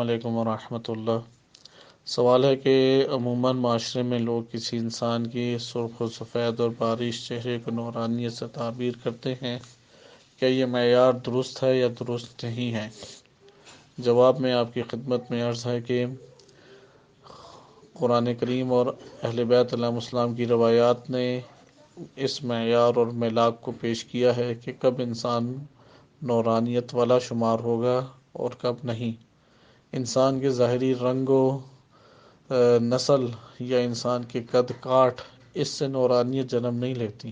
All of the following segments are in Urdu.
علیکم ورحمۃ اللہ۔ سوال ہے کہ عموماً معاشرے میں لوگ کسی انسان کی سرخ و سفید اور بارش چہرے کو نورانیت سے تعبیر کرتے ہیں، کیا یہ معیار درست ہے یا درست نہیں ہے؟ جواب میں آپ کی خدمت میں عرض ہے کہ قرآن کریم اور اہل بیت علیہم السلام کی روایات نے اس معیار اور میلاک کو پیش کیا ہے کہ کب انسان نورانیت والا شمار ہوگا اور کب نہیں۔ انسان کے ظاہری رنگ و نسل یا انسان کے قد کاٹ اس سے نورانیت جنم نہیں لیتی۔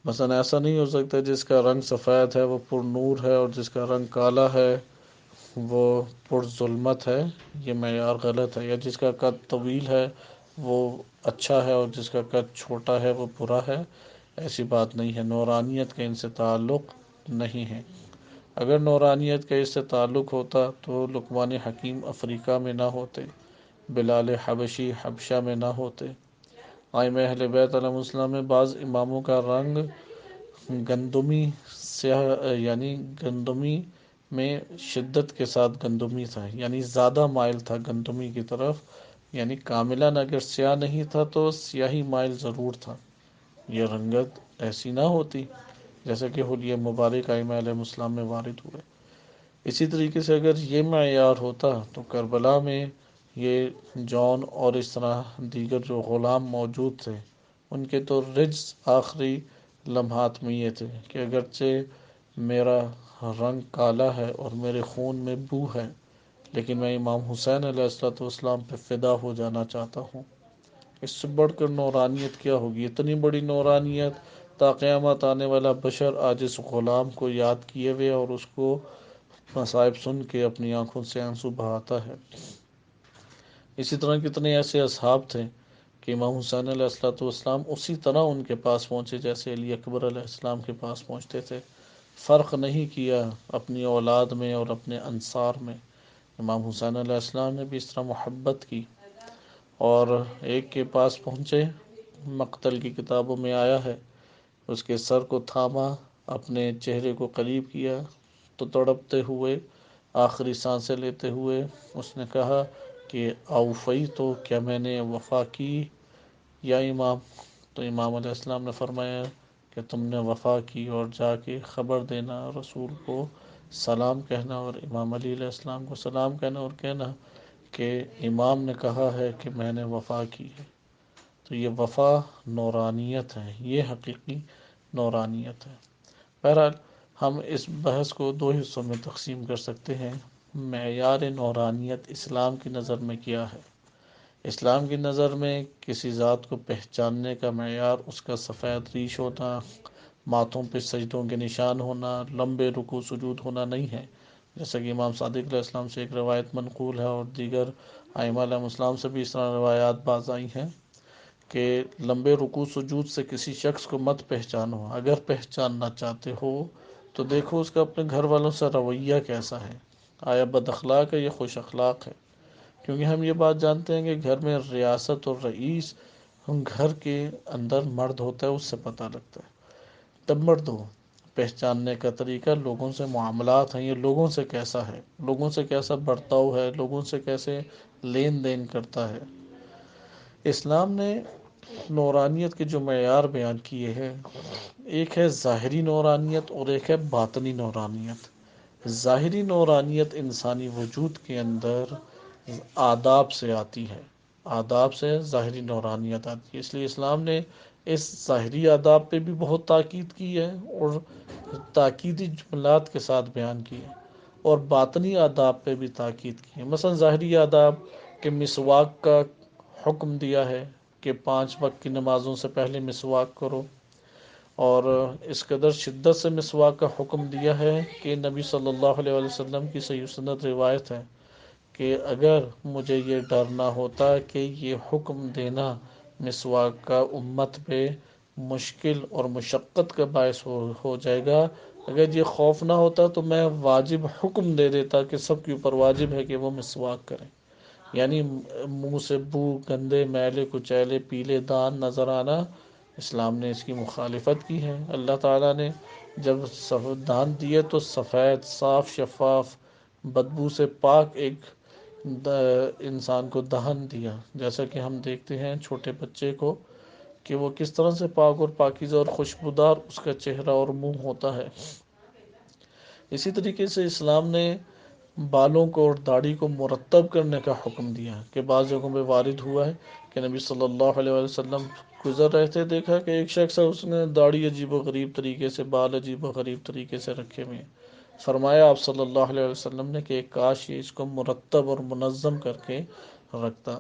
مثلا ایسا نہیں ہو سکتا جس کا رنگ سفید ہے وہ پر نور ہے اور جس کا رنگ کالا ہے وہ پر ظلمت ہے، یہ معیار غلط ہے۔ یا جس کا قد طویل ہے وہ اچھا ہے اور جس کا قد چھوٹا ہے وہ برا ہے، ایسی بات نہیں ہے۔ نورانیت کا ان سے تعلق نہیں ہے۔ اگر نورانیت کا اس سے تعلق ہوتا تو لقمان حکیم افریقہ میں نہ ہوتے، بلال حبشی حبشہ میں نہ ہوتے۔ ائمہ اہل بیت علیہم السلام میں بعض اماموں کا رنگ گندمی سیاہ یعنی گندمی میں شدت کے ساتھ گندمی تھا، یعنی زیادہ مائل تھا گندمی کی طرف، یعنی کاملاً اگر سیاہ نہیں تھا تو سیاہی مائل ضرور تھا۔ یہ رنگت ایسی نہ ہوتی جیسا کہ حلیہ مبارک ائمہ علیہ السلام میں وارد ہوئے۔ اسی طریقے سے اگر یہ معیار ہوتا تو کربلا میں یہ جون اور اس طرح دیگر جو غلام موجود تھے ان کے تو رجز آخری لمحات میں یہ تھے کہ اگرچہ میرا رنگ کالا ہے اور میرے خون میں بو ہے لیکن میں امام حسین علیہ السلام پہ فدا ہو جانا چاہتا ہوں۔ اس سے بڑھ کر نورانیت کیا ہوگی؟ اتنی بڑی نورانیت تا قیامت آنے والا بشر آج اس غلام کو یاد کیے ہوئے اور اس کو مصائب سن کے اپنی آنکھوں سے آنسو بہاتا ہے۔ اسی طرح کتنے ایسے اصحاب تھے کہ امام حسین علیہ السلام اسی طرح ان کے پاس پہنچے جیسے علی اکبر علیہ السلام کے پاس پہنچتے تھے، فرق نہیں کیا اپنی اولاد میں اور اپنے انصار میں۔ امام حسین علیہ السلام نے بھی اس طرح محبت کی اور ایک کے پاس پہنچے، مقتل کی کتابوں میں آیا ہے، اس کے سر کو تھاما، اپنے چہرے کو قریب کیا تو تڑپتے ہوئے آخری سانسیں لیتے ہوئے اس نے کہا کہ اوفی تو کیا میں نے وفا کی یا امام؟ تو امام علیہ السلام نے فرمایا کہ تم نے وفا کی اور جا کے خبر دینا، رسول کو سلام کہنا اور امام علی علیہ السلام کو سلام کہنا اور کہنا کہ امام نے کہا ہے کہ میں نے وفا کی ہے۔ تو یہ وفا نورانیت ہے، یہ حقیقی نورانیت ہے۔ بہرحال ہم اس بحث کو دو حصوں میں تقسیم کر سکتے ہیں۔ معیار نورانیت اسلام کی نظر میں کیا ہے؟ اسلام کی نظر میں کسی ذات کو پہچاننے کا معیار اس کا سفید ریش ہونا، ماتھوں پہ سجدوں کے نشان ہونا، لمبے رکوع سجود ہونا نہیں ہے، جیسا کہ امام صادق علیہ السلام سے ایک روایت منقول ہے اور دیگر ائمہ علیہ السلام سے بھی اس طرح روایات باز آئی ہیں کہ لمبے رکوع سجود سے کسی شخص کو مت پہچانو، اگر پہچاننا چاہتے ہو تو دیکھو اس کا اپنے گھر والوں سے رویہ کیسا ہے، آیا بد اخلاق ہے یا خوش اخلاق ہے؟ کیونکہ ہم یہ بات جانتے ہیں کہ گھر میں ریاست اور رئیس گھر کے اندر مرد ہوتا ہے، اس سے پتہ لگتا ہے۔ نمبر 2، پہچاننے کا طریقہ لوگوں سے معاملات ہیں، یہ لوگوں سے کیسا ہے، لوگوں سے کیسا برتاؤ ہے، لوگوں سے کیسے لین دین کرتا ہے۔ اسلام نے نورانیت کے جو معیار بیان کیے ہیں، ایک ہے ظاہری نورانیت اور ایک ہے باطنی نورانیت۔ ظاہری نورانیت انسانی وجود کے اندر آداب سے آتی ہے، آداب سے ظاہری نورانیت آتی ہے، اس لیے اسلام نے اس ظاہری آداب پہ بھی بہت تاکید کی ہے اور تاکیدی جملات کے ساتھ بیان کی ہے، اور باطنی آداب پہ بھی تاکید کی ہے۔ مثلا ظاہری آداب کہ مسواک کا حکم دیا ہے کہ 5 وقت کی نمازوں سے پہلے مسواک کرو، اور اس قدر شدت سے مسواک کا حکم دیا ہے کہ نبی صلی اللہ علیہ وسلم کی صحیح سند روایت ہے کہ اگر مجھے یہ ڈر نہ ہوتا کہ یہ حکم دینا مسواک کا امت پہ مشکل اور مشقت کا باعث ہو جائے گا، اگر یہ خوف نہ ہوتا تو میں واجب حکم دے دیتا کہ سب کے اوپر واجب ہے کہ وہ مسواک کریں۔ یعنی منہ سے بو، گندے میلے کچیلے پیلے دان نظر آنا، اسلام نے اس کی مخالفت کی ہے۔ اللہ تعالیٰ نے جب دان دیے تو سفید صاف شفاف بدبو سے پاک ایک انسان کو دہن دیا، جیسا کہ ہم دیکھتے ہیں چھوٹے بچے کو کہ وہ کس طرح سے پاک اور پاکیزہ اور خوشبودار اس کا چہرہ اور منہ ہوتا ہے۔ اسی طریقے سے اسلام نے بالوں کو اور داڑھی کو مرتب کرنے کا حکم دیا کہ بعض جگہوں پہ وارد ہوا ہے کہ نبی صلی اللہ علیہ وسلم گزر رہے تھے، دیکھا کہ ایک شخص ہے، اس نے داڑھی عجیب و غریب طریقے سے، بال عجیب و غریب طریقے سے رکھے ہوئے ہیں۔ فرمایا آپ صلی اللہ علیہ وسلم نے کہ کاش یہ اس کو مرتب اور منظم کر کے رکھتا۔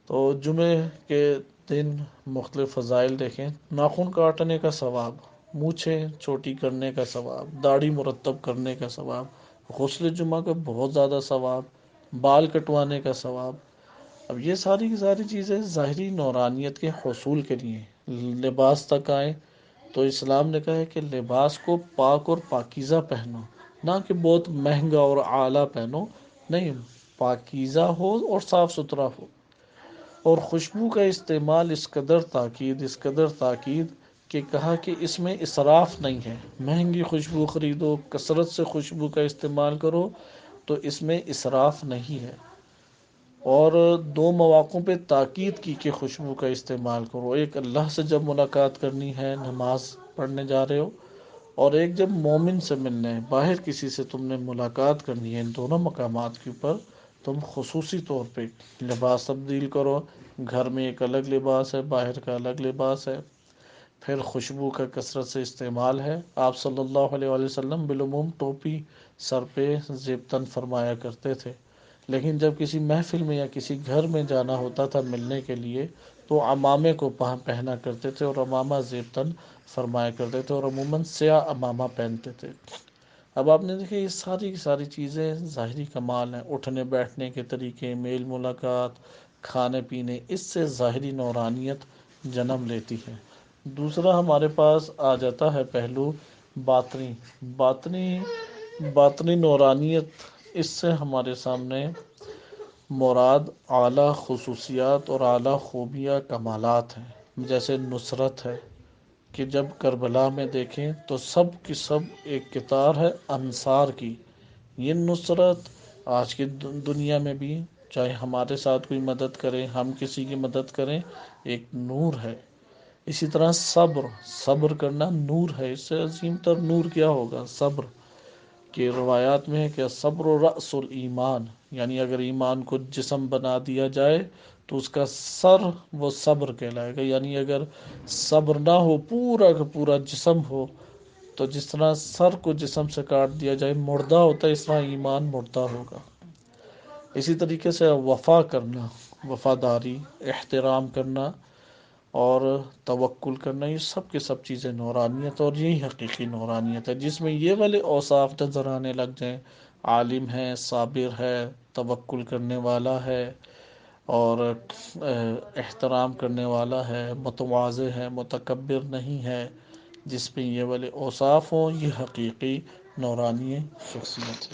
تو جمعے کے دن مختلف فضائل دیکھیں، ناخن کاٹنے کا ثواب، مونچھیں چھوٹی کرنے کا ثواب، داڑھی مرتب کرنے کا ثواب، غسل جمعہ کا بہت زیادہ ثواب، بال کٹوانے کا ثواب۔ اب یہ ساری کی ساری چیزیں ظاہری نورانیت کے حصول کے لیے۔ لباس تک آئیں تو اسلام نے کہا ہے کہ لباس کو پاک اور پاکیزہ پہنو، نہ کہ بہت مہنگا اور اعلیٰ پہنو، نہیں، پاکیزہ ہو اور صاف ستھرا ہو۔ اور خوشبو کا استعمال اس قدر تاکید کہ کہا کہ اس میں اسراف نہیں ہے۔ مہنگی خوشبو خریدو، کثرت سے خوشبو کا استعمال کرو تو اس میں اسراف نہیں ہے۔ اور دو مواقعوں پہ تاکید کی کہ خوشبو کا استعمال کرو، ایک اللہ سے جب ملاقات کرنی ہے، نماز پڑھنے جا رہے ہو، اور ایک جب مومن سے ملنے ہے، باہر کسی سے تم نے ملاقات کرنی ہے، ان دونوں مقامات کے اوپر تم خصوصی طور پہ لباس تبدیل کرو۔ گھر میں ایک الگ لباس ہے، باہر کا الگ لباس ہے۔ پھر خوشبو کا کثرت سے استعمال ہے۔ آپ صلی اللہ علیہ وآلہ وسلم بالعموم ٹوپی سر پہ زیب تن فرمایا کرتے تھے، لیکن جب کسی محفل میں یا کسی گھر میں جانا ہوتا تھا ملنے کے لیے تو عمامے کو پہنا کرتے تھے، اور عمامہ زیب تن فرمایا کرتے تھے، اور عموماً سیاہ عمامہ پہنتے تھے۔ اب آپ نے دیکھا یہ ساری کی ساری چیزیں ظاہری کمال ہیں، اٹھنے بیٹھنے کے طریقے، میل ملاقات، کھانے پینے، اس سے ظاہری نورانیت جنم لیتی ہے۔ دوسرا ہمارے پاس آ جاتا ہے پہلو باطنی باطنی باطنی نورانیت۔ اس سے ہمارے سامنے مراد اعلیٰ خصوصیات اور اعلیٰ خوبیاں کمالات ہیں، جیسے نصرت ہے کہ جب کربلا میں دیکھیں تو سب کی سب ایک کتار ہے انصار کی۔ یہ نصرت آج کی دنیا میں بھی، چاہے ہمارے ساتھ کوئی مدد کرے، ہم کسی کی مدد کریں، ایک نور ہے۔ اسی طرح صبر کرنا نور ہے، اس سے عظیم تر نور کیا ہوگا؟ صبر۔ کہ روایات میں ہے کہ صبر رأس الایمان، یعنی اگر ایمان کو جسم بنا دیا جائے تو اس کا سر وہ صبر کہلائے گا۔ یعنی اگر صبر نہ ہو، پورا کا پورا جسم ہو، تو جس طرح سر کو جسم سے کاٹ دیا جائے مردہ ہوتا ہے، اس طرح ایمان مردہ ہوگا۔ اسی طریقے سے وفا کرنا، وفاداری، احترام کرنا اور توکل کرنا، یہ سب کے سب چیزیں نورانیت، اور یہی حقیقی نورانیت ہے جس میں یہ والے اوصاف نظر آنے لگ جائیں۔ عالم ہے، صابر ہے، توکل کرنے والا ہے، اور احترام کرنے والا ہے، متواضع ہے، متکبر نہیں ہے، جس میں یہ والے اوصاف ہوں، یہ حقیقی نورانی شخصیت ہے۔